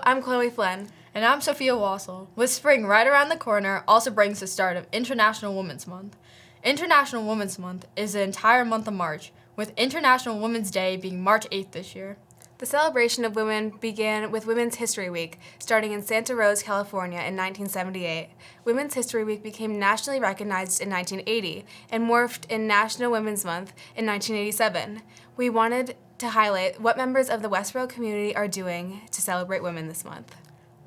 I'm Chloe Flynn. And I'm Sophia Wasel. With spring right around the corner also brings the start of International Women's Month. International Women's Month is the entire month of March, with International Women's Day being March 8th this year. The celebration of women began with Women's History Week, starting in Santa Rosa, California in 1978. Women's History Week became nationally recognized in 1980 and morphed in National Women's Month in 1987. We wanted to highlight what members of the Westboro community are doing to celebrate women this month.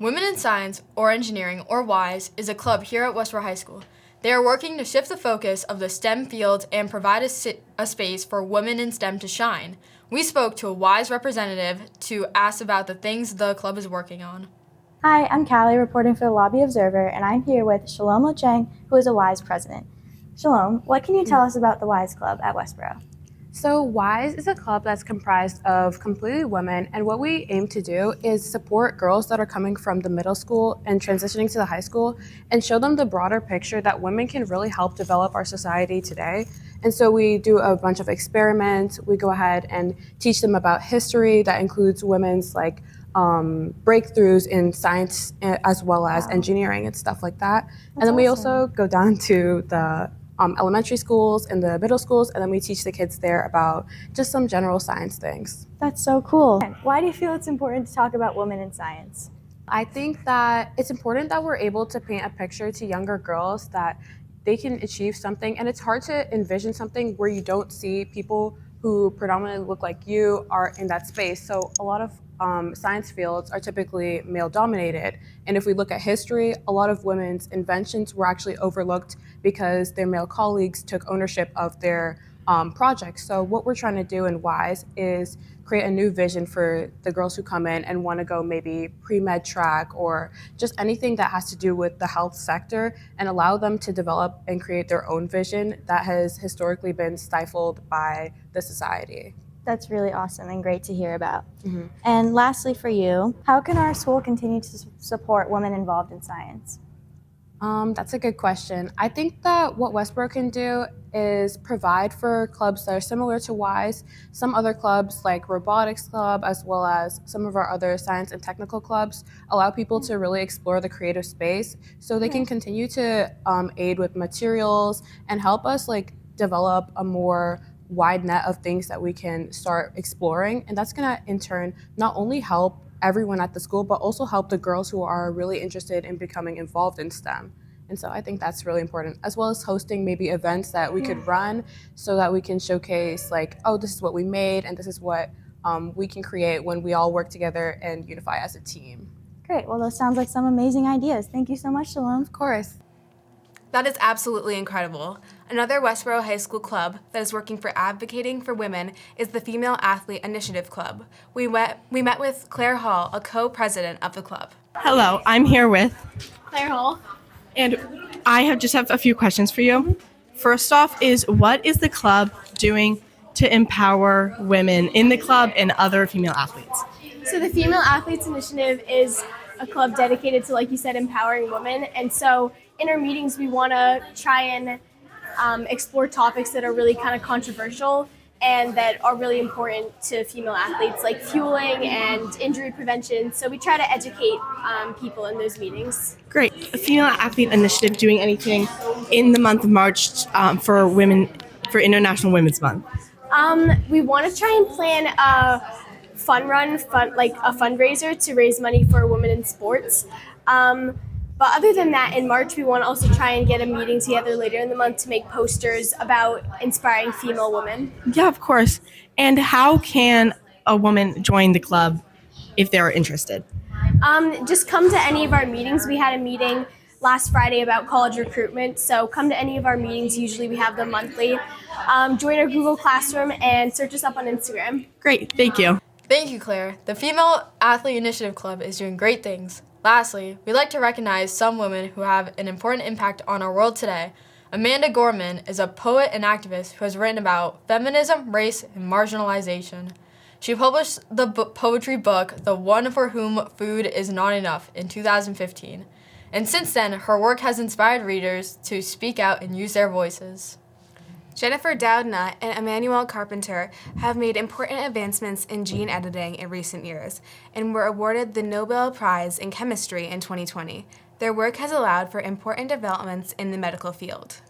Women in Science, or Engineering, or WISE, is a club here at Westboro High School. They are working to shift the focus of the STEM fields and provide a space for women in STEM to shine. We spoke to a WISE representative to ask about the things the club is working on. Hi, I'm Callie, reporting for the Lobby Observer, and I'm here with Shalom Ocheng, who is a WISE president. Shalom, what can you tell us about the WISE Club at Westboro? So WISE is a club that's comprised of completely women, and what we aim to do is support girls that are coming from the middle school and transitioning to the high school and show them the broader picture that women can really help develop our society today. And so we do a bunch of experiments. We go ahead and teach them about history that includes women's breakthroughs in science as well as engineering and stuff like that. And then we also go down to the elementary schools and the middle schools, and then we teach the kids there about just some general science things. That's so cool. Why do you feel it's important to talk about women in science? I think that it's important that we're able to paint a picture to younger girls that they can achieve something, and it's hard to envision something where you don't see people who predominantly look like you are in that space. So a lot of science fields are typically male dominated. And if we look at history, a lot of women's inventions were actually overlooked because their male colleagues took ownership of their projects. So what we're trying to do in WISE is create a new vision for the girls who come in and want to go maybe pre-med track or just anything that has to do with the health sector, and allow them to develop and create their own vision that has historically been stifled by the society. That's really awesome and great to hear about. Mm-hmm. And lastly for you, how can our school continue to support women involved in science? That's a good question. I think that what Westboro can do is provide for clubs that are similar to WISE. Some other clubs like Robotics Club, as well as some of our other science and technical clubs, allow people to really explore the creative space so they can continue to aid with materials and help us develop a more wide net of things that we can start exploring. And that's gonna in turn not only help everyone at the school, but also help the girls who are really interested in becoming involved in STEM. And so I think that's really important, as well as hosting maybe events that we could run so that we can showcase this is what we made and this is what we can create when we all work together and unify as a team. Great, well those sounds like some amazing ideas. Thank you so much, Shalom. Of course. That is absolutely incredible. Another Westboro High School club that is working for advocating for women is the Female Athlete Initiative Club. We met with Claire Hall, a co-president of the club. Hello, I'm here with Claire Hall. and I have a few questions for you. First off is, what is the club doing to empower women in the club and other female athletes? So the Female Athletes Initiative is a club dedicated to, like you said, empowering women. And so in our meetings, we want to try and explore topics that are really kind of controversial and that are really important to female athletes, like fueling and injury prevention. So we try to educate people in those meetings. Great. A Female Athlete Initiative doing anything in the month of March for women, for International Women's Month? We want to try and plan a a fundraiser to raise money for women in sports. But other than that, in March, we want to also try and get a meeting together later in the month to make posters about inspiring female women. Yeah, of course. And how can a woman join the club if they're interested? Just come to any of our meetings. We had a meeting last Friday about college recruitment, so come to any of our meetings. Usually we have them monthly. Join our Google Classroom and search us up on Instagram. Great, thank you. Thank you, Claire. The Female Athlete Initiative Club is doing great things. Lastly, we'd like to recognize some women who have an important impact on our world today. Amanda Gorman is a poet and activist who has written about feminism, race, and marginalization. She published the poetry book, The One for Whom Food Is Not Enough, in 2015. And since then, her work has inspired readers to speak out and use their voices. Jennifer Doudna and Emmanuel Carpenter have made important advancements in gene editing in recent years and were awarded the Nobel Prize in Chemistry in 2020. Their work has allowed for important developments in the medical field.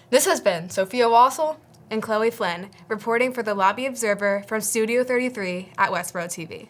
This has been Sophia Wasel And Chloe Flynn, reporting for the Lobby Observer from Studio 33 at Westboro TV.